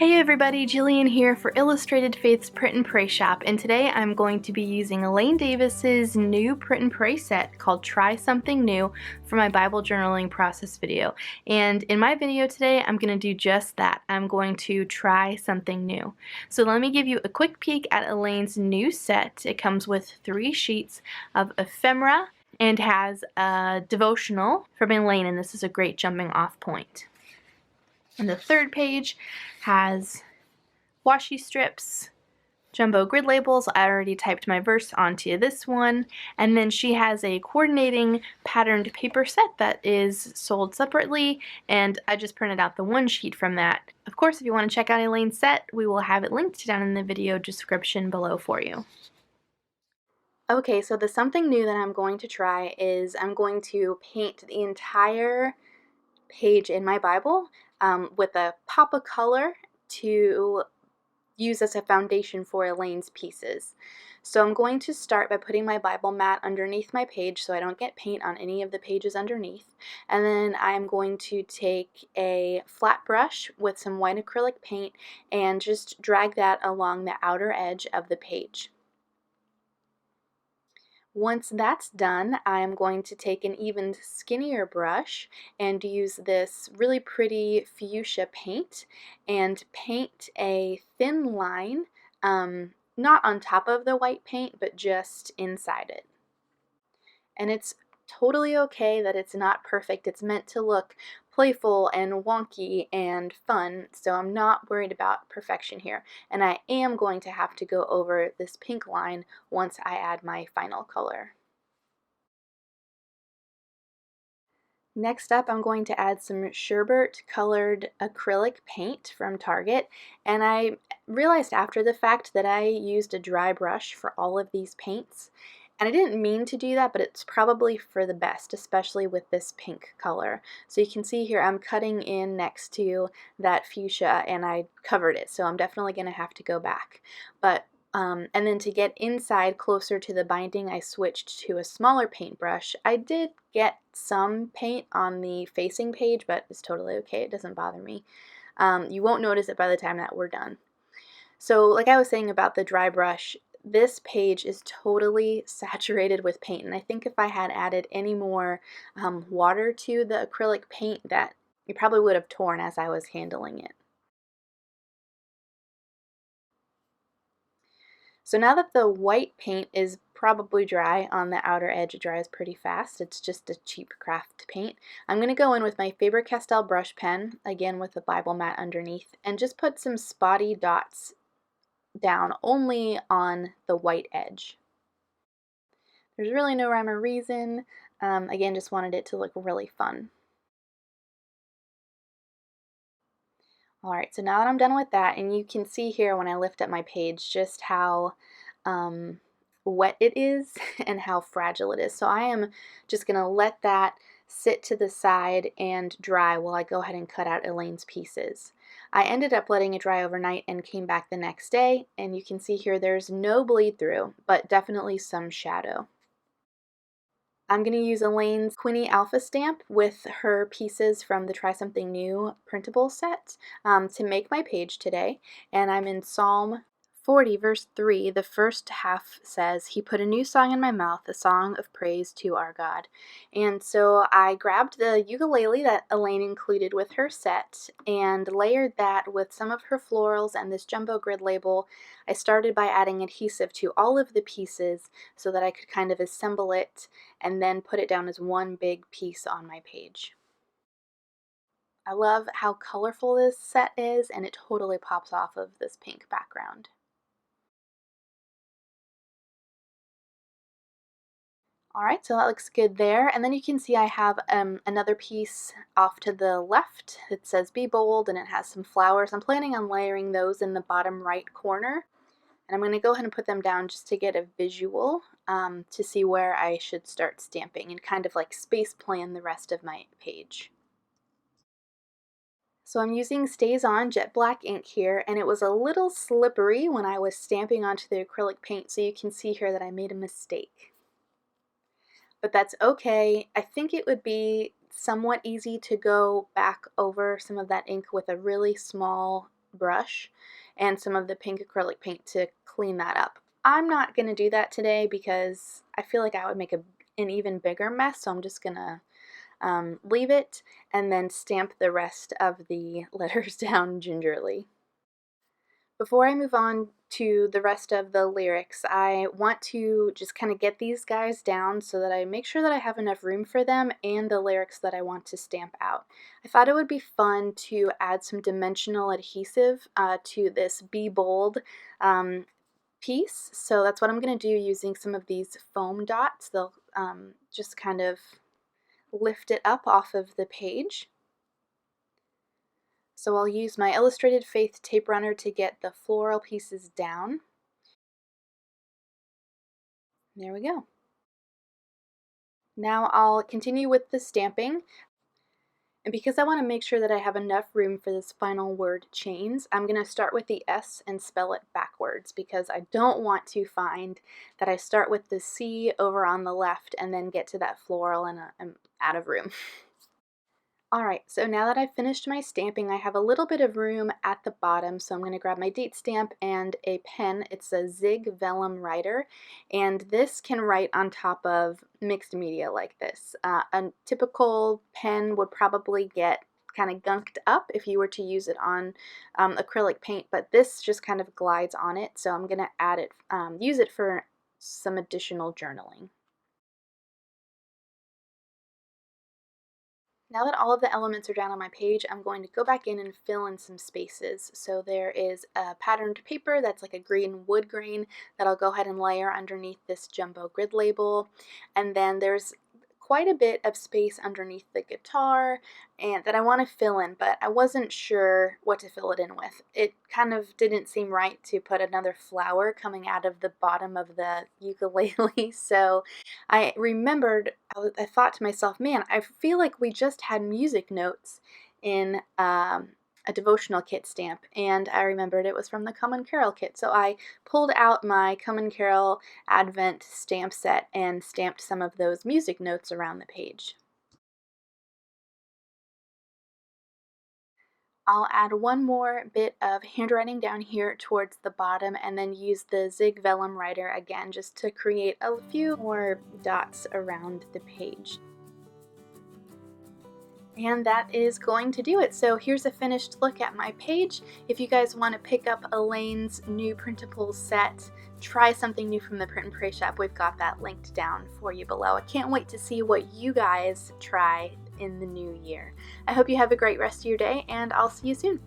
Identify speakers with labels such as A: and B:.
A: Hey everybody, Jillian here for Illustrated Faith's Print and Pray Shop, and today I'm going to be using Elaine Davis's new print and pray set called Try Something New for my Bible journaling process video. And in my video today, I'm going to do just that. I'm going to try something new. So let me give you a quick peek at Elaine's new set. It comes with 3 sheets of ephemera and has a devotional from Elaine, and this is a great jumping off point. And the third page has washi strips, jumbo grid labels. I already typed my verse onto this one. And then she has a coordinating patterned paper set that is sold separately, and I just printed out the one sheet from that. Of course, if you want to check out Elaine's set, we will have it linked down in the video description below for you. Okay, so the something new that I'm going to try is I'm going to paint the entire page in my Bible with a pop of color to use as a foundation for Elaine's pieces. So I'm going to start by putting my Bible mat underneath my page so I don't get paint on any of the pages underneath. And then I'm going to take a flat brush with some white acrylic paint and just drag that along the outer edge of the page. Once that's done, I'm going to take an even skinnier brush and use this really pretty fuchsia paint and paint a thin line, not on top of the white paint, but just inside it. And it's totally okay that it's not perfect. It's meant to look playful and wonky and fun, so I'm not worried about perfection here. And I am going to have to go over this pink line once I add my final color. Next up, I'm going to add some Sherbet colored acrylic paint from Target, and I realized after the fact that I used a dry brush for all of these paints, and I didn't mean to do that, but it's probably for the best, especially with this pink color. So you can see here I'm cutting in next to that fuchsia and I covered it, so I'm definitely going to have to go back. And then to get inside closer to the binding, I switched to a smaller paintbrush. I did get some paint on the facing page, but it's totally okay. It doesn't bother me. You won't notice it by the time that we're done. So like I was saying about the dry brush, this page is totally saturated with paint, and I think if I had added any more water to the acrylic paint, that it probably would have torn as I was handling it. So now that the white paint is probably dry on the outer edge, it dries pretty fast. It's just a cheap craft paint. I'm going to go in with my Faber-Castell brush pen, again with the Bible mat underneath, and just put some spotty dots down only on the white edge. There's really no rhyme or reason. Again, just wanted it to look really fun. Alright, so now that I'm done with that, and you can see here when I lift up my page just how wet it is and how fragile it is. So I am just going to let that sit to the side and dry while I go ahead and cut out Elaine's pieces. I ended up letting it dry overnight and came back the next day, and you can see here there's no bleed through, but definitely some shadow. I'm going to use Elaine's Quinny Alpha stamp with her pieces from the Try Something New printable set to make my page today, and I'm in Psalm 40 verse 3. The first half says, "He put a new song in my mouth, a song of praise to our God." And so I grabbed the ukulele that Elaine included with her set and layered that with some of her florals and this jumbo grid label. I started by adding adhesive to all of the pieces so that I could kind of assemble it and then put it down as one big piece on my page. I love how colorful this set is, and it totally pops off of this pink background. Alright, so that looks good there. And then you can see I have another piece off to the left. It says "Be Bold" and it has some flowers. I'm planning on layering those in the bottom right corner. And I'm going to go ahead and put them down just to get a visual to see where I should start stamping and kind of like space plan the rest of my page. So I'm using StazOn Jet Black ink here, and it was a little slippery when I was stamping onto the acrylic paint, so you can see here that I made a mistake. But that's okay. I think it would be somewhat easy to go back over some of that ink with a really small brush and some of the pink acrylic paint to clean that up. I'm not going to do that today because I feel like I would make an even bigger mess, so I'm just going to leave it and then stamp the rest of the letters down gingerly. Before I move on to the rest of the lyrics, I want to just kind of get these guys down so that I make sure that I have enough room for them and the lyrics that I want to stamp out. I thought it would be fun to add some dimensional adhesive to this Be Bold piece, so that's what I'm going to do using some of these foam dots. They'll just kind of lift it up off of the page. So I'll use my Illustrated Faith tape runner to get the floral pieces down. There we go. Now I'll continue with the stamping. And because I want to make sure that I have enough room for this final word chains, I'm going to start with the S and spell it backwards because I don't want to find that I start with the C over on the left and then get to that floral and I'm out of room. Alright, so now that I've finished my stamping, I have a little bit of room at the bottom, so I'm going to grab my date stamp and a pen. It's a ZIG Vellum Writer, and this can write on top of mixed media like this. A typical pen would probably get kind of gunked up if you were to use it on acrylic paint, but this just kind of glides on it, so I'm going to add it, use it for some additional journaling. Now that all of the elements are down on my page, I'm going to go back in and fill in some spaces. So there is a patterned paper that's like a green wood grain that I'll go ahead and layer underneath this jumbo grid label. And then there's quite a bit of space underneath the guitar and that I want to fill in, but I wasn't sure what to fill it in with. It kind of didn't seem right to put another flower coming out of the bottom of the ukulele, so I remembered, I thought to myself, man, I feel like we just had music notes in a devotional kit stamp, and I remembered it was from the Come and Carol kit, so I pulled out my Come and Carol Advent stamp set and stamped some of those music notes around the page. I'll add one more bit of handwriting down here towards the bottom and then use the ZIG Vellum Writer again just to create a few more dots around the page. And that is going to do it. So here's a finished look at my page. If you guys want to pick up Elaine's new printable set, try something new from the Print and Pray shop, we've got that linked down for you below. I can't wait to see what you guys try in the new year. I hope you have a great rest of your day, and I'll see you soon.